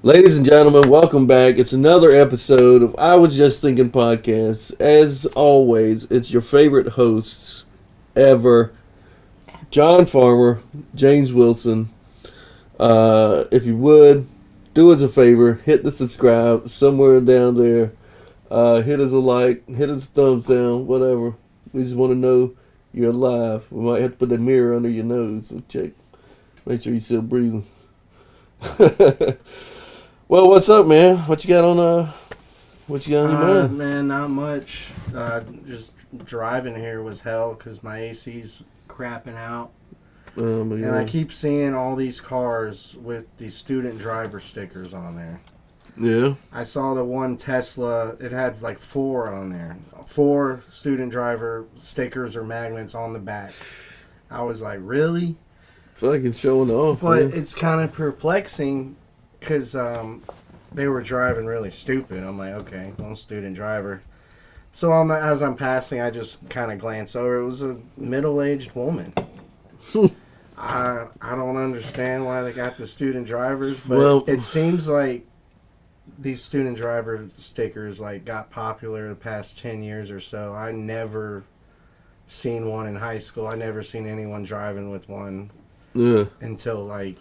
Ladies and gentlemen, welcome back. It's another episode of I Was Just Thinking podcast. As always, it's your favorite hosts ever, John Farmer, James Wilson. If you would, do us a favor, hit the subscribe somewhere down there. Hit us a like, hit us a thumbs down, whatever. We just want to know you're alive. We might have to put that mirror under your nose and check. Make sure you're still breathing. Well, what's up, man? What you got on what you got on your mind? Man, not much. Just driving here was hell because my AC's crapping out. And I keep seeing all these cars with the student driver stickers on there. Yeah. I saw the one Tesla, it had like 4 on there. 4 student driver stickers or magnets on the back. I was like, really? Fucking showing off. But man. it's kind of perplexing because they were driving really stupid. I'm like, okay, one student driver. So as I'm passing, I just kind of glance over. It was a middle-aged woman. I don't understand why they got the student drivers, but it seems like these student driver stickers like got popular the past 10 years or so. I never seen one in high school. I never seen anyone driving with one until like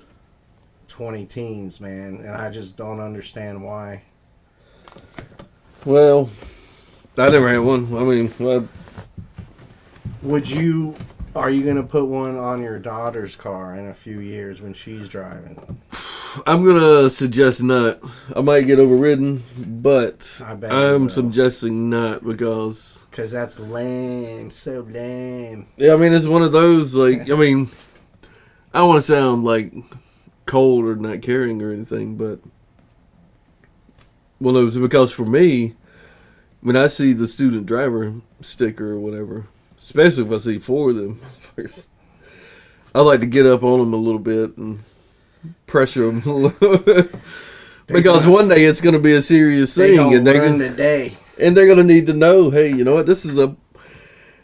20 teens, man, and I just don't understand why. Well, I never had one. I mean, Are you going to put one on your daughter's car in a few years when she's driving? I'm gonna suggest not. I might get overridden, but I'm suggesting not because that's lame, so lame. Yeah, I mean it's one of those like I mean, I don't want to sound like cold or not caring or anything, but well, no, because for me, when I see the student driver sticker or whatever, especially if I see 4 of them, I like to get up on them a little bit and pressure them a little bit. Because one day it's going to be a serious thing, and they're going to need to know, hey, you know what? That's an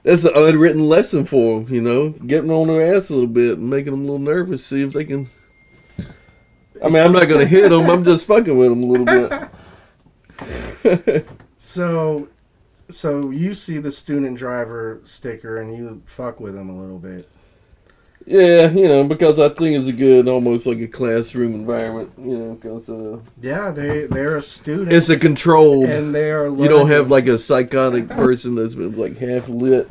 unwritten lesson for them. You know, getting on their ass a little bit and making them a little nervous, see if they can. I mean, I'm not going to hit them. I'm just fucking with them a little bit. So you see the student driver sticker and you fuck with them a little bit. Yeah, you know, because I think it's a good, almost like a classroom environment, you know, because... yeah, they're a student. It's a controlled... And they are learning. You don't have, like, a psychotic person that's been, like, half lit.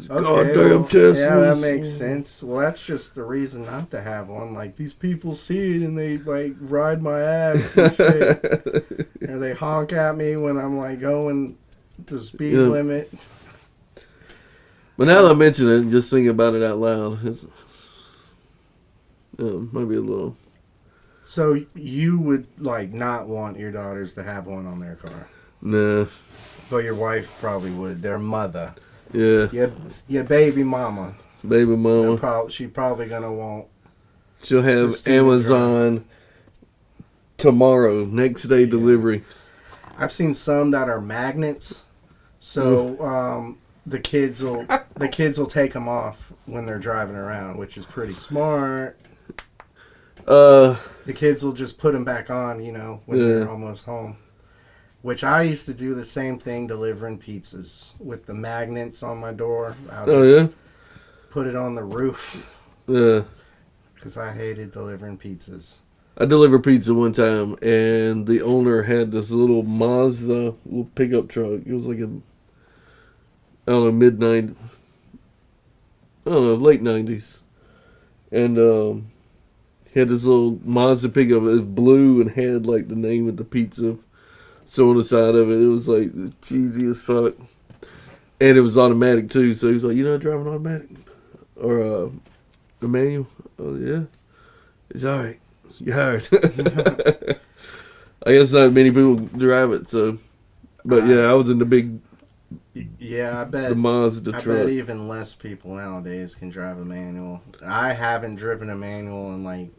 Goddamn Teslas. Yeah, that makes sense. Well, that's just the reason not to have one. Like, these people see it and they, like, ride my ass and shit. Or they honk at me when I'm, like, going the speed limit. But now that I mention it, just thinking about it out loud, it's might be a little... So you would, like, not want your daughters to have one on their car? Nah. But your wife probably would. Their mother. Yeah. Your baby mama. Baby mama. She probably going to want... She'll have Amazon tomorrow, next day delivery. I've seen some that are magnets. So... The kids will take them off when they're driving around, which is pretty smart. The kids will just put them back on, you know, when they're almost home. Which I used to do the same thing delivering pizzas with the magnets on my door. I'll just put it on the roof. Yeah. Because I hated delivering pizzas. I delivered pizza one time, and the owner had this little Mazda little pickup truck. It was like late 90s. And he had this little Mazda pickup. It was blue and had like the name of the pizza so on the side of it. It was like cheesy as fuck. And it was automatic too. So he was like, you know, driving automatic? Or a manual? Oh, yeah. It's alright. You're hired. I guess not many people drive it, so. But yeah, I was in the big. Yeah, I bet. The Mazda truck. I bet even less people nowadays can drive a manual. I haven't driven a manual in like.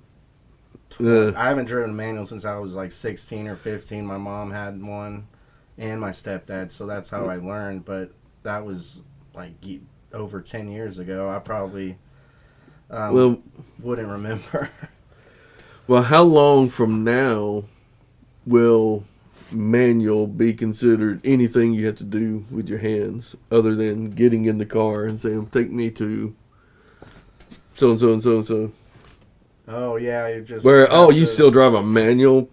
I haven't driven a manual since I was like 16 or 15. My mom had one, and my stepdad, so that's how I learned. But that was like over 10 years ago. I probably wouldn't remember. Well, how long from now will manual be considered anything you have to do with your hands other than getting in the car and saying, take me to so and so and so and so? Oh yeah, you just Where, oh, have you to- still drive a manual?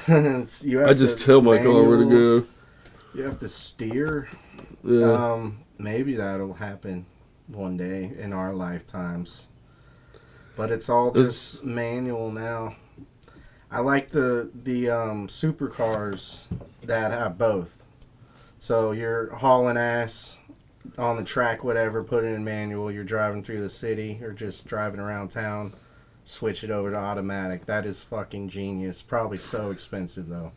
you have I just to tell my car where to go. You have to steer. Yeah. Maybe that'll happen one day in our lifetimes. But it's all That's- just manual now. I like the supercars that have both. So you're hauling ass on the track, whatever, put it in manual. You're driving through the city or just driving around town, switch it over to automatic. That is fucking genius. Probably so expensive though.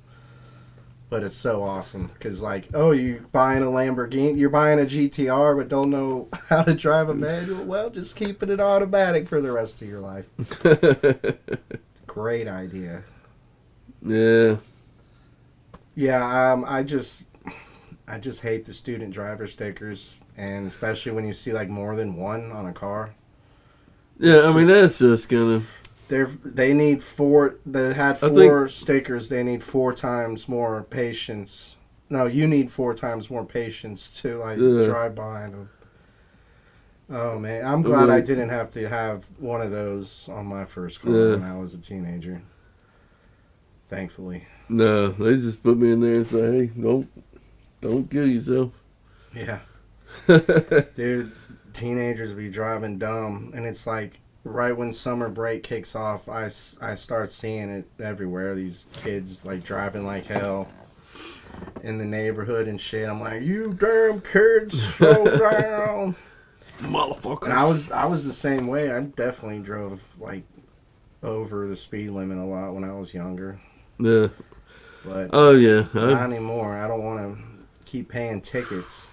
But it's so awesome because, like, oh, you buying a Lamborghini, you're buying a GTR, but don't know how to drive a manual. Well, just keep it in automatic for the rest of your life. Great idea. Yeah. Yeah, I just hate the student driver stickers, and especially when you see like more than one on a car. Yeah, It's I mean, just- that's just kind of. They need four. They had I four stickers. They need 4 times more patience. No, you need 4 times more patience to like Yeah. drive behind them. Oh man, I'm glad I didn't have to have one of those on my first car Yeah. when I was a teenager. Thankfully. No, they just put me in there and say, hey, don't kill yourself. Yeah, dude. Teenagers be driving dumb, and it's like right when summer break kicks off, I start seeing it everywhere. These kids like driving like hell in the neighborhood and shit. I'm like, you damn kids, slow down. Motherfucker. And I was the same way. I definitely drove like over the speed limit a lot when I was younger, Yeah. but Oh, yeah. not anymore. I don't want to keep paying tickets.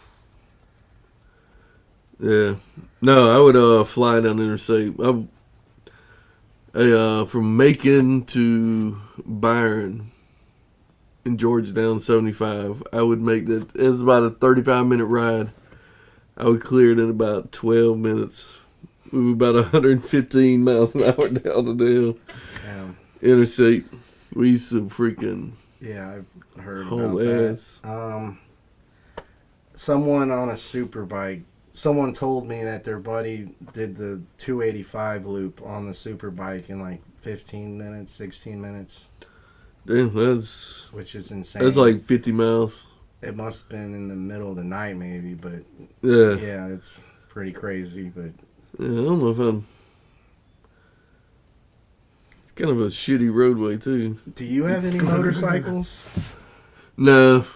Yeah. No, I would fly down the interstate. From Macon to Byron in Georgetown 75, I would make that. It was about a 35-minute ride. I would clear it in about 12 minutes. We were about 115 miles an hour down the damn interstate. We used to freaking Yeah, I've heard haul about that. ass. Someone on a super bike. Someone told me that their buddy did the 285 loop on the super bike in like 15 minutes, 16 minutes, Damn, that's which is insane. like 50 miles. It must have been in the middle of the night, maybe, but Yeah. yeah, it's pretty crazy. But Yeah, I don't know if I'm. It's kind of a shitty roadway too. do you have any motorcycles? No,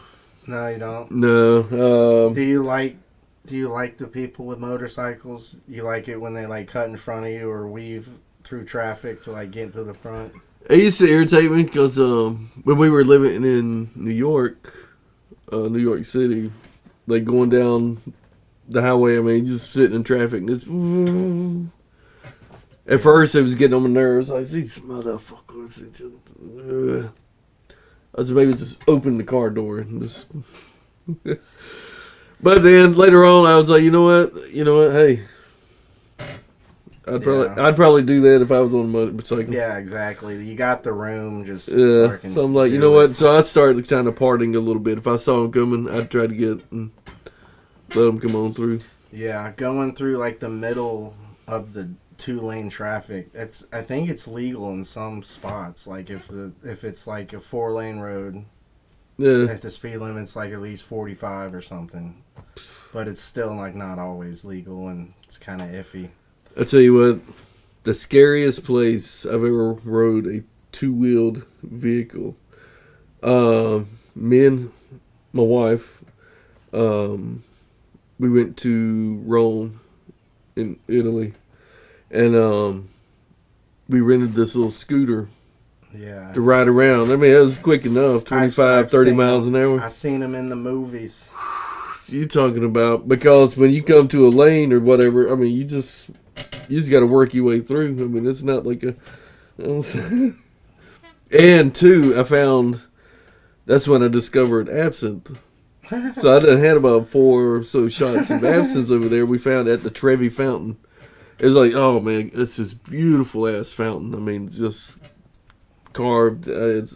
No, you don't. no. Do you like the people with motorcycles? You like it when they like cut in front of you or weave through traffic to like get to the front? It used to irritate me because when we were living in New York City, like going down the highway, I mean, just sitting in traffic. And just, at first, it was getting on my nerves. Like, these motherfuckers. I was maybe just open the car door and just. But then later on, I was like, you know what? Hey, I'd probably do that if I was on a motorcycle. Yeah, exactly. You got the room, just Yeah. fucking So I'm like, you do know it. what? So I started kind of parting a little bit. If I saw them coming, I'd try to get and let them come on through. Yeah, going through like the middle of the 2-lane traffic. I think it's legal in some spots. Like if it's like a 4-lane road, Yeah. if the speed limit's like at least 45 or something. But it's still like not always legal and it's kind of iffy. I tell you what, the scariest place I've ever rode a 2-wheeled vehicle. Me and my wife, we went to Rome in Italy, and we rented this little scooter Yeah. to ride around. I mean, it was quick enough, 25, 30 seen miles them. an hour. I seen them in the movies. You talking about, because when you come to a lane or whatever, I mean, you just got to work your way through. I mean, it's not like a. And two, I found that's when I discovered absinthe. So I done had about 4 or so shots of absinthe over there. We found at the Trevi Fountain, It's like, oh man, it's this beautiful ass fountain. I mean, just carved. It's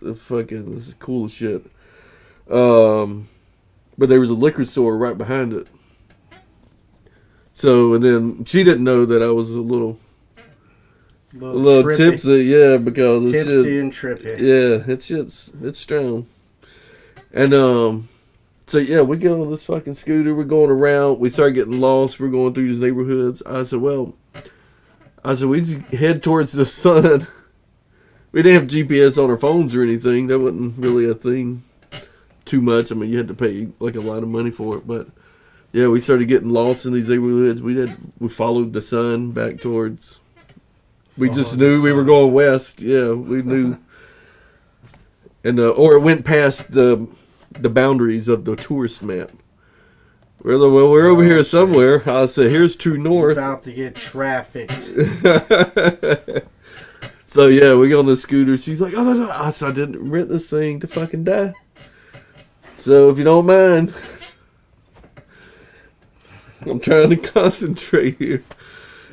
cool as shit. But there was a liquor store right behind it. So, and then she didn't know that I was a little tipsy, yeah, because it's tipsy and trippy. Yeah, it's strong. And so yeah, we get on this fucking scooter. We're going around. We start getting lost. We're going through these neighborhoods. I said, we just head towards the sun. We didn't have GPS on our phones or anything. That wasn't really a thing too much. I mean, you had to pay like a lot of money for it. But yeah, we started getting lost in these neighborhoods. We followed the sun back towards. We just knew we were going west. Yeah, we knew. And or it went past the boundaries of the tourist map. We're over here somewhere. I said, here's true north. About to get trafficked. So yeah, we go on the scooter. She's like, oh no. I said, I didn't rent this thing to fucking die. So if you don't mind, I'm trying to concentrate here.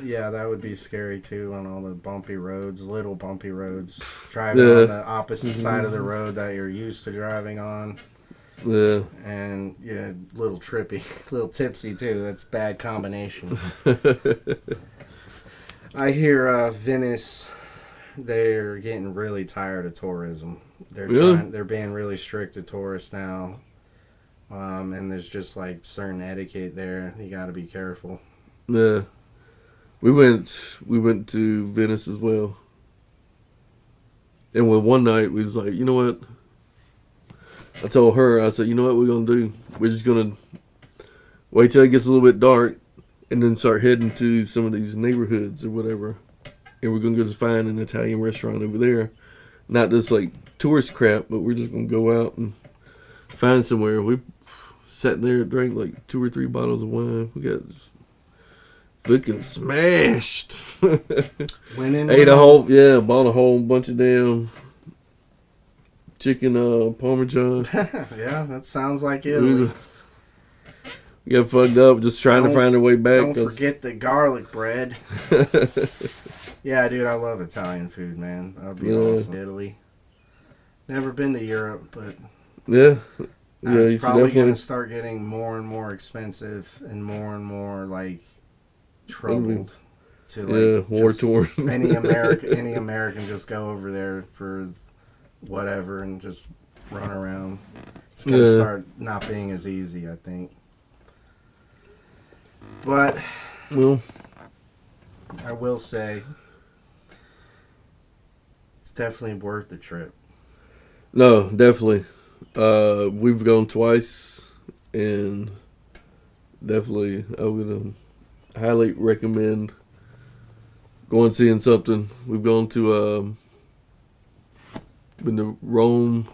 Yeah, that would be scary too on all the bumpy roads, little bumpy roads. Driving on the opposite side of the road that you're used to driving on. Yeah. And yeah, little trippy, little tipsy too. That's a bad combination. I hear Venice, they're getting really tired of tourism. They're being really strict to tourists now. And there's just like certain etiquette there. You got to be careful. Yeah. We went to Venice as well. And one night we was like, you know what? I told her, I said, you know what we're going to do? We're just going to wait till it gets a little bit dark and then start heading to some of these neighborhoods or whatever. And we're going to go find an Italian restaurant over there. Not this like tourist crap, but we're just going to go out and find somewhere. We sat there and drank like 2 or 3 bottles of wine. We got looking smashed. Ate bought a whole bunch of damn chicken parmesan. Yeah, that sounds like Italy. We got fucked up just trying to find our way back. Don't forget the garlic bread. Yeah, dude, I love Italian food, man. That would be awesome. Italy. Never been to Europe, but yeah, it's probably going to start getting more and more expensive and more like troubled. To like war torn. any American just go over there for whatever and just run around. It's going to start not being as easy, I think. But I will say it's definitely worth the trip. No, definitely. We've gone twice, and definitely I would highly recommend going seeing something. We've gone to been to Rome,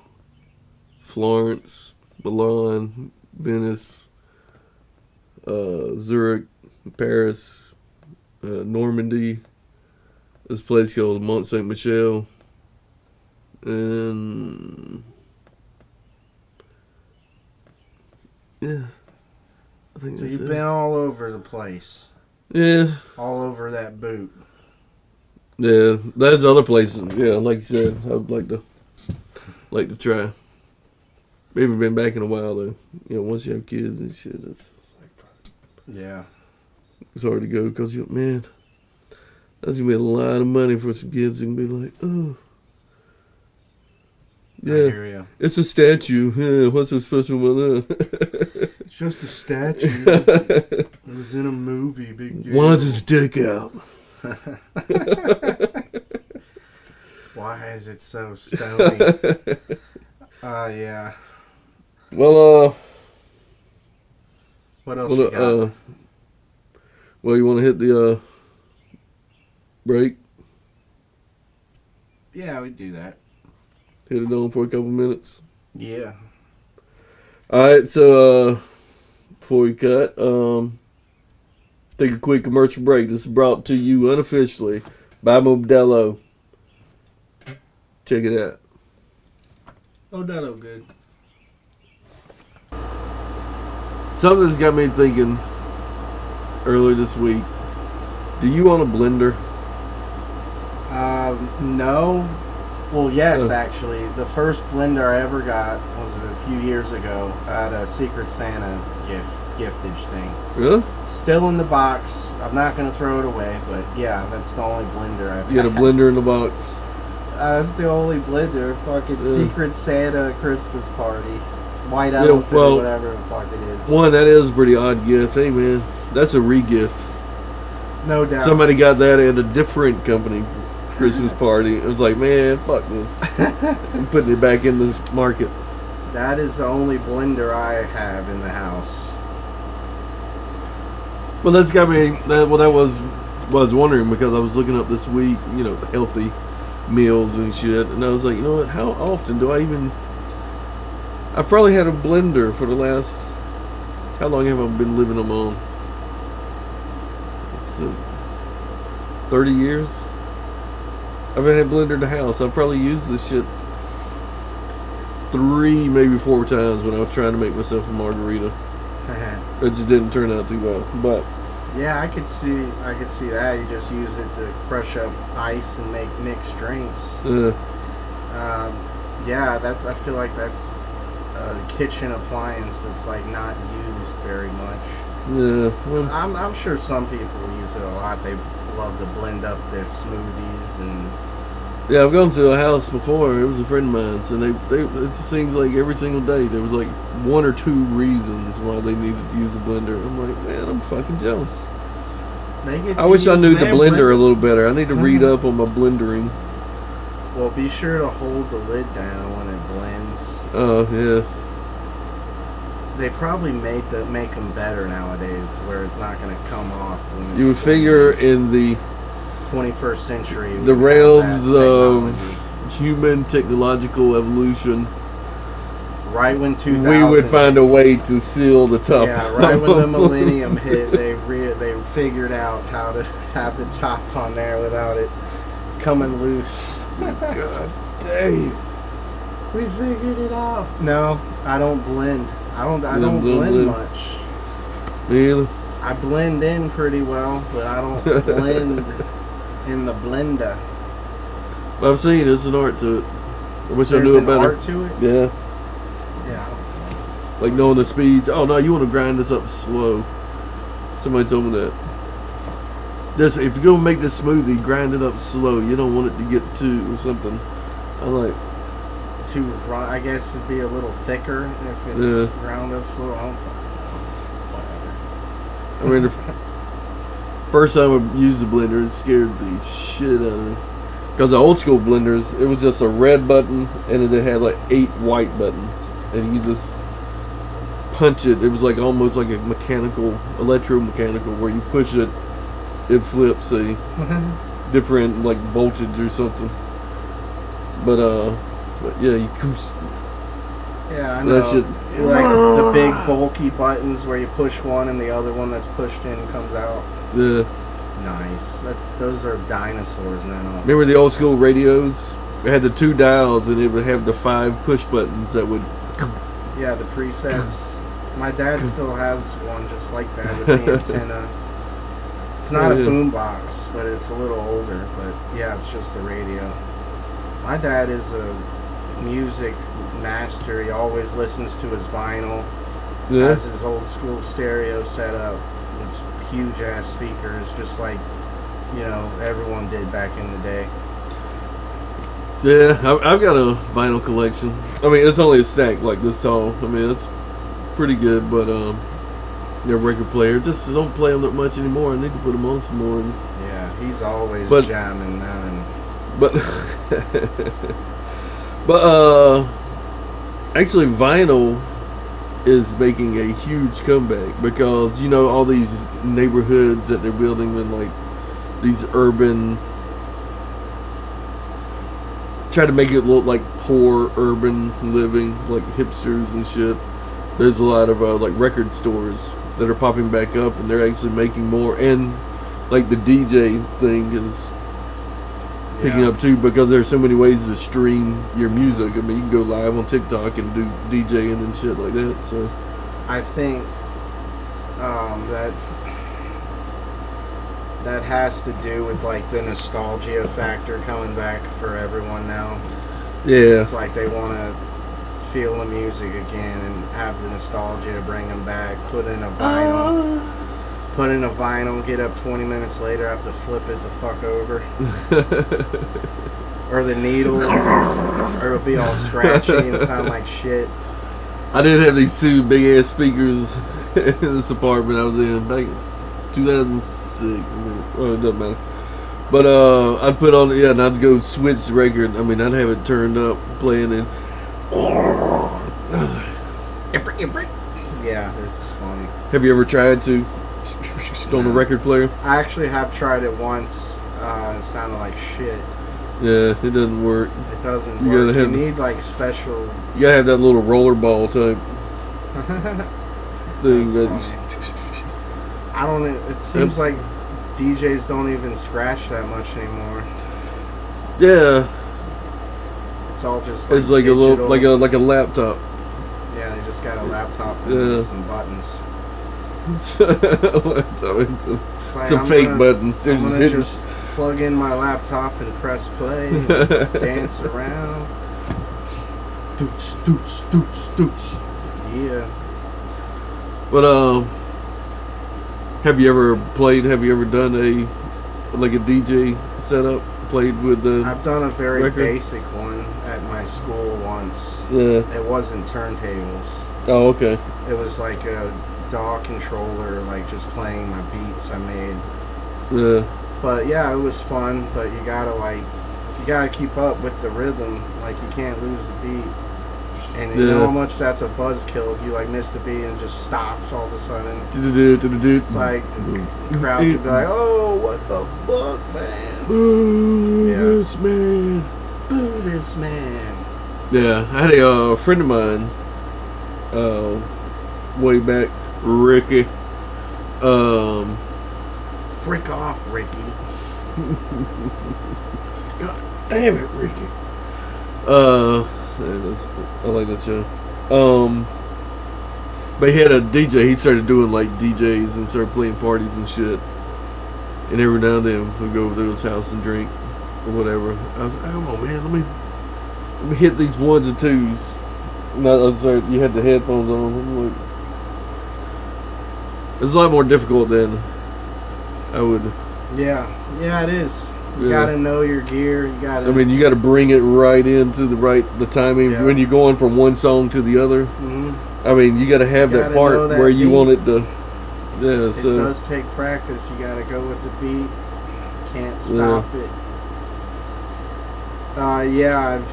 Florence, Milan, Venice, Zurich, Paris, Normandy. This place called Mont Saint Michel, and yeah, I think so. You've been all over the place. Yeah, all over that boot. Yeah, there's other places. Yeah, like you said, I'd like to try. We haven't been back in a while though. You know, once you have kids and shit, it's like, yeah, it's hard to go because man, that's gonna be a lot of money for some kids and be like, oh, yeah, it's a statue. Yeah, what's so special about that? It's just a statue. It was in a movie. Big deal. Why does his dick out? Why is it so stony? Yeah. Well, what else you got? Well, you want to hit the break? Yeah, we do that. Hit it on for a couple minutes. Yeah. All right, so before we cut, take a quick commercial break. This is brought to you unofficially by Modelo. Check it out. Modelo good. Something's got me thinking earlier this week. Do you own a blender? No. Well, yes, actually. The first blender I ever got was a few years ago at a Secret Santa giftage thing. Really? Still in the box. I'm not going to throw it away, but yeah, that's the only blender I've You had a blender in the box. That's the only blender. Fucking Secret Santa Christmas party. White elephant or whatever the fuck it is. One, that is a pretty odd gift. Hey, man, that's a re-gift. No doubt. Somebody got that at a different company Christmas party. It was like, man, fuck this. I'm putting it back in the market. That is the only blender I have in the house. Well, that's got me. That was what I was wondering, because I was looking up this week, healthy meals and shit, and I was like, you know what? How often do I even? I probably had a blender for the last. How long have I been living them on? 30 years. I've had a blender in the house. I've probably used this shit 3, maybe 4 times when I was trying to make myself a margarita. It just didn't turn out too well. But yeah, I could see that. You just use it to crush up ice and make mixed drinks. Yeah, I feel like that's a kitchen appliance that's like not used very much. Yeah, well, I'm sure some people use it a lot. They love to blend up their smoothies and. Yeah, I've gone to a house before. It was a friend of mine's, and it just seems like every single day there was like 1 or 2 reasons why they needed to use a blender. I'm like, man, I'm fucking jealous. I wish I knew the blender a little better. I need to read up on my blendering. Well, be sure to hold the lid down when it blends. Oh, yeah. They probably make them better nowadays, where it's not going to come off. You would figure in the 21st century, the realms of human technological evolution, right when 2000, we would find a way to seal the top. Yeah, right when the millennium hit, they figured out how to have the top on there without it coming loose. God damn. We figured it out. No, I don't blend. I don't blend much. Me either. I blend in pretty well, but I don't blend in the blender. I've seen there's an art to it. I wish I knew it better. Art to it? Yeah. Yeah. Like knowing the speeds. Oh no, you want to grind this up slow. Somebody told me that. If you're gonna make this smoothie, grind it up slow. You don't want it to get too or something. I like. I guess it'd be a little thicker if it's ground up slow. I mean, the first time I used the blender, it scared the shit out of me. Because the old school blenders, it was just a red button, and it had like 8 white buttons, and you just punch it. It was like almost like a electromechanical, where you push it, it flips a different like voltage or something. But yeah, you can. Yeah, I know. That shit. Like the big bulky buttons where you push one and the other one that's pushed in comes out. Yeah. Nice. Those are dinosaurs now. Remember the old school radios? It had the 2 dials, and it would have the 5 push buttons that would. Yeah, the presets. My dad still has one just like that with the antenna. It's not a boombox, but it's a little older. But yeah, it's just a radio. My dad is a music master. He always listens to his vinyl. Yeah. Has his old school stereo set up with huge ass speakers, just like everyone did back in the day. Yeah, I've got a vinyl collection. I mean, it's only a stack like this tall. I mean, it's pretty good, but record player, just don't play them that much anymore. I need to put them on some more. Yeah, he's always jamming now and. But actually vinyl is making a huge comeback, because all these neighborhoods that they're building in like these urban, try to make it look like poor urban living, like hipsters and shit. There's a lot of like record stores that are popping back up, and they're actually making more, and like the DJ thing is picking up too, because there's so many ways to stream your music. I mean, you can go live on TikTok and do DJing and shit like that. So I think that that has to do with like the nostalgia factor coming back for everyone now. Yeah. It's like they want to feel the music again and have the nostalgia to bring them back. Put in a vinyl, get up 20 minutes later, have to flip it the fuck over. Or the needle, or it'll be all scratchy and sound like shit. I did have these two big ass speakers in this apartment I was in back in 2006. Well, it doesn't matter. But I'd put on, and I'd go switch the record. I mean, I'd have it turned up, playing it. Yeah, it's funny. Have you ever tried to on the record player? I actually have tried it once. It sounded like shit. Yeah, it doesn't work. It doesn't work. You need like special. You gotta have that little rollerball type thing. I don't. It seems like DJs don't even scratch that much anymore. Yeah. It's all just like it's like digital. a little like a laptop. Yeah, they just got a laptop and some buttons. Laptop and some fake buttons. I'm gonna just plug in my laptop and press play and dance around. Doots, doots, doots, doots. Yeah. But have you ever done a DJ setup? Played with the I've done a very record? basic one at my school once. Yeah. It wasn't turntables. Oh, okay. It was like a DAW controller, like just playing my beats I made. Yeah. But yeah, it was fun. But you gotta keep up with the rhythm. Like you can't lose the beat. And you know how much that's a buzzkill if you like miss the beat and it just stops all of a sudden. It's like crowds would be like, "Oh, what the fuck, man? Boo this man! Boo this man!" Yeah, I had a friend of mine, way back, Ricky. Frick off, Ricky. God damn it, Ricky. I like that show. But he had a DJ. He started doing like DJs and started playing parties and shit. And every now and then we'd go over to his house and drink or whatever. I was like, "Come on, man, let me hit these ones and twos." No, sorry, you had the headphones on. I'm like, it's a lot more difficult than I would. Yeah, it is. You gotta know your gear. You gotta bring it right into the timing when you're going from one song to the other. Mm-hmm. I mean, you gotta have that part where you want it to. Yeah, it does take practice. You gotta go with the beat. Can't stop it. I've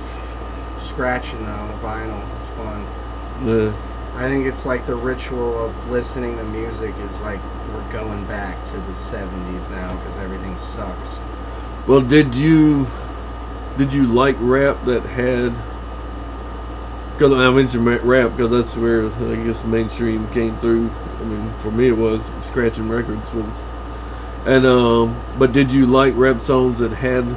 scratching though vinyl. It's fun. Yeah. I think it's like the ritual of listening to music is like we're going back to the 70s now because everything sucks. Well, did you like rap that had? Because I mentioned rap because that's where I guess the mainstream came through. I mean, for me it was scratching records was, and but did you like rap songs that had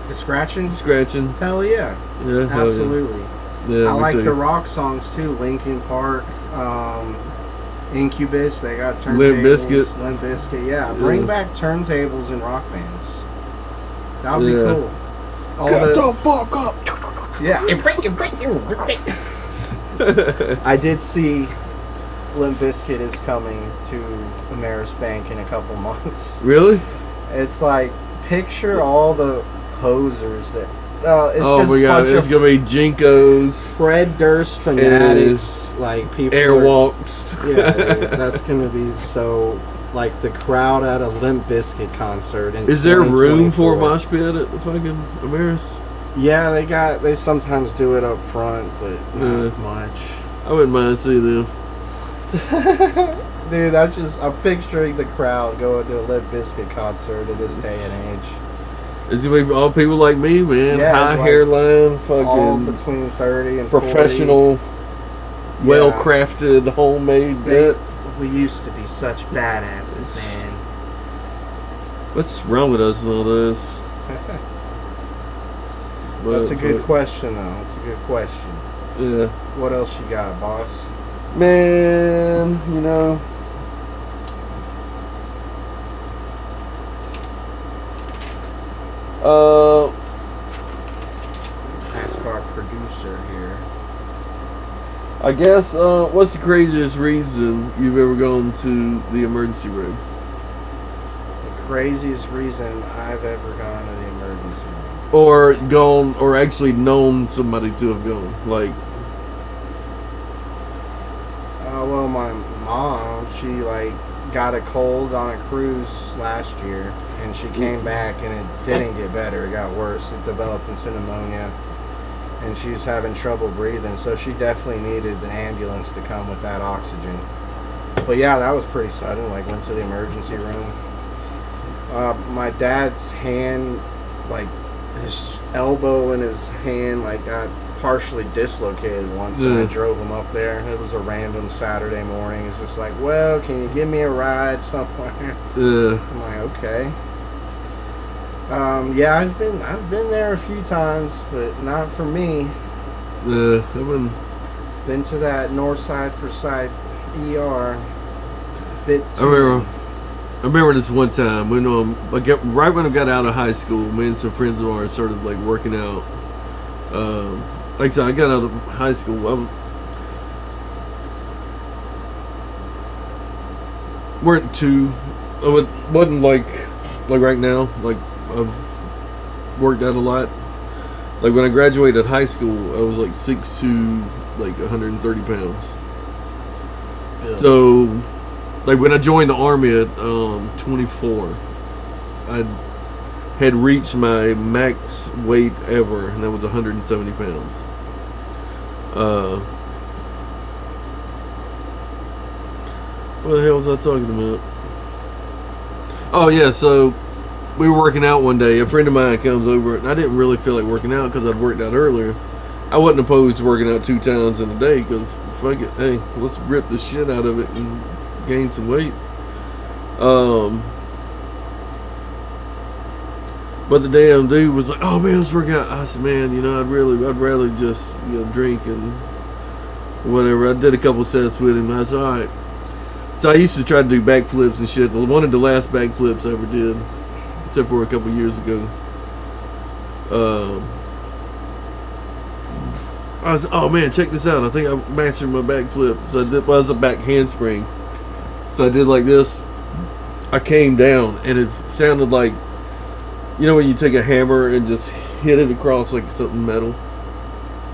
the scratching? Scratching. Hell yeah. Yeah. Absolutely. Yeah, I like the rock songs too. Linkin Park, Incubus. They got turntables. Limp Bizkit. Yeah. Bring back turntables in rock bands. That would be cool. Get the fuck up. Yeah. I did see Limp Bizkit is coming to Ameris Bank in a couple months. Really? It's like picture all the posers that. It's my god! It's gonna be Jinkos, Fred Durst fanatics, like people airwalks. Yeah, dude, that's gonna be so. Like the crowd at a Limp Bizkit concert. Is there room for a mosh pit at the fucking Ameris? Yeah, they sometimes do it up front, but not much. I wouldn't mind seeing them. Dude, I'm picturing the crowd going to a Limp Bizkit concert in this day and age. It's gonna be all people like me, man. High hairline, fucking all between 30 and professional, 40. well-crafted, homemade bit. We used to be such badasses, man. What's wrong with us and all this? That's a good question, though. That's a good question. Yeah. What else you got, boss? Man, Uh, Ask our producer here. I guess. What's the craziest reason you've ever gone to the emergency room? The craziest reason I've ever gone to the emergency room. Or gone, or actually known somebody to have gone. Like, Well, my mom, she like got a cold on a cruise last year, and she came back, and it didn't get better. It got worse. It developed into pneumonia, and she was having trouble breathing. So she definitely needed an ambulance to come with that oxygen. But yeah, that was pretty sudden. Like, went to the emergency room. My dad's hand, like his elbow and his hand, like got partially dislocated once, and I drove him up there. It was a random Saturday morning. It's just like, well, can you give me a ride somewhere? I'm like, okay. Yeah, I've been there a few times, but not for me. I've Been to that Northside Forsyth ER. Bits. I remember this one time when right when I got out of high school, me and some friends of ours started like working out. Like I said, I got out of high school. I wasn't like right now. Like, I've worked out a lot. Like, when I graduated high school, I was like 6'2", like 130 pounds. Yeah. So, like, when I joined the Army at 24, I had reached my max weight ever, and that was 170 pounds. What the hell was I talking about? Oh, yeah, so we were working out one day. A friend of mine comes over, and I didn't really feel like working out because I'd worked out earlier. I wasn't opposed to working out 2 times in a day because, fuck it, hey, let's rip the shit out of it and gain some weight. But the damn dude was like, "Oh man, let's work out." I said, "Man, I'd rather just drink and whatever." I did a couple sets with him. I said, "All right." So I used to try to do backflips and shit. One of the last backflips I ever did, except for a couple years ago. I was, "Oh man, check this out! I think I mastered my backflip." So I did. Well, it was a back handspring. So I did like this. I came down, and it sounded like, when you take a hammer and just hit it across like something metal,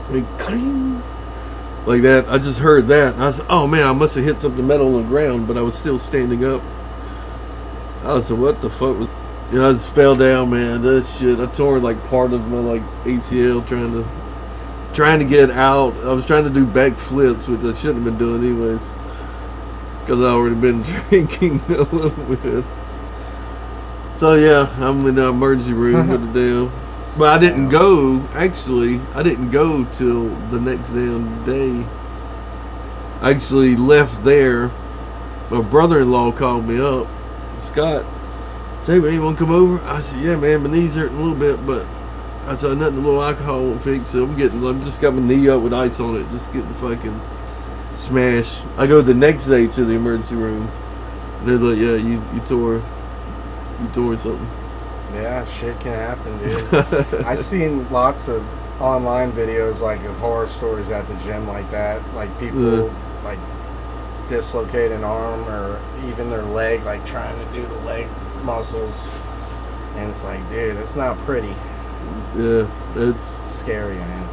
like that. I just heard that, and I said, "Oh man, I must have hit something metal on the ground," but I was still standing up. I said, "What the fuck was?" I just fell down, man. That shit. I tore like part of my like ACL trying to get out. I was trying to do back flips, which I shouldn't have been doing anyways, because I already been drinking a little bit. So yeah, I'm in the emergency room with the damn. But I didn't go. Actually, I didn't go till the next damn day. I actually left there. My brother-in-law called me up, Scott. Say, "Man, you want to come over?" I said, "Yeah, man, my knee's hurting a little bit, but," I said, "nothing a little alcohol won't fix." So I'm just got my knee up with ice on it, just getting fucking smashed. I go the next day to the emergency room, and they're like, "Yeah, you tore something." Yeah, shit can happen, dude. I've seen lots of online videos like of horror stories at the gym like that. Like people like dislocate an arm or even their leg, like trying to do the leg muscles. And it's like, dude, it's not pretty. Yeah, it's scary, man.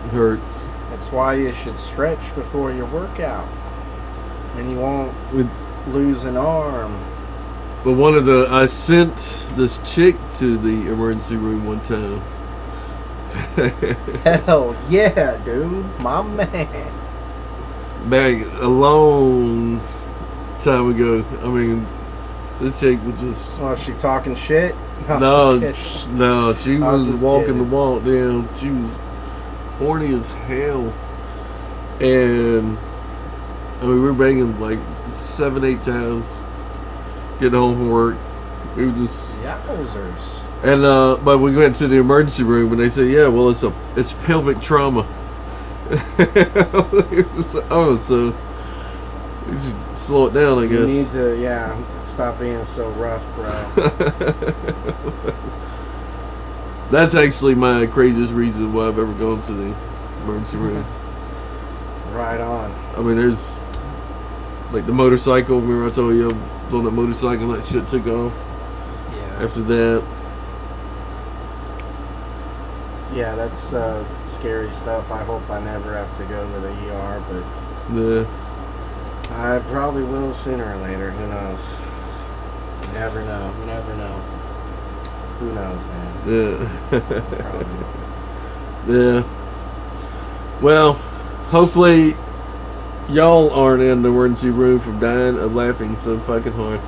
It hurts. That's why you should stretch before your workout. And you won't lose an arm. But I sent this chick to the emergency room one time. Hell yeah, dude. My man. Back a long time ago. I mean, this chick was just... Oh, is she talking shit? No, she was walking the walk down. She was horny as hell. And, I mean, we were banging like 7-8 times. Getting home from work. We were just... Yowzers. And, but we went to the emergency room and they said, "Yeah, well, it's pelvic trauma." Oh, so you should slow it down, I guess. You need to, stop being so rough, bro. That's actually my craziest reason why I've ever gone to the emergency room. Right on. I mean, there's like the motorcycle. Remember I told you I was on that motorcycle and that shit took off. Yeah. After that, Yeah, that's scary stuff. I hope I never have to go to the ER, but the I probably will sooner or later. Who knows? You never know. You never know. Who knows, man? yeah, yeah. Well, hopefully y'all aren't in the emergency room from dying of laughing so fucking hard.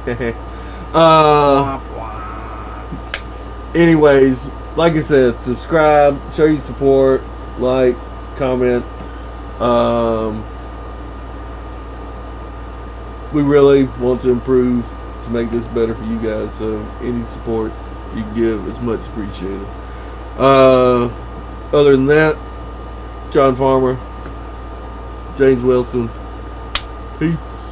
Womp womp. Anyways, like I said, subscribe, show your support, like, comment. We really want to improve to make this better for you guys, so any support you can give is much appreciated. Other than that, John Farmer, James Wilson, peace.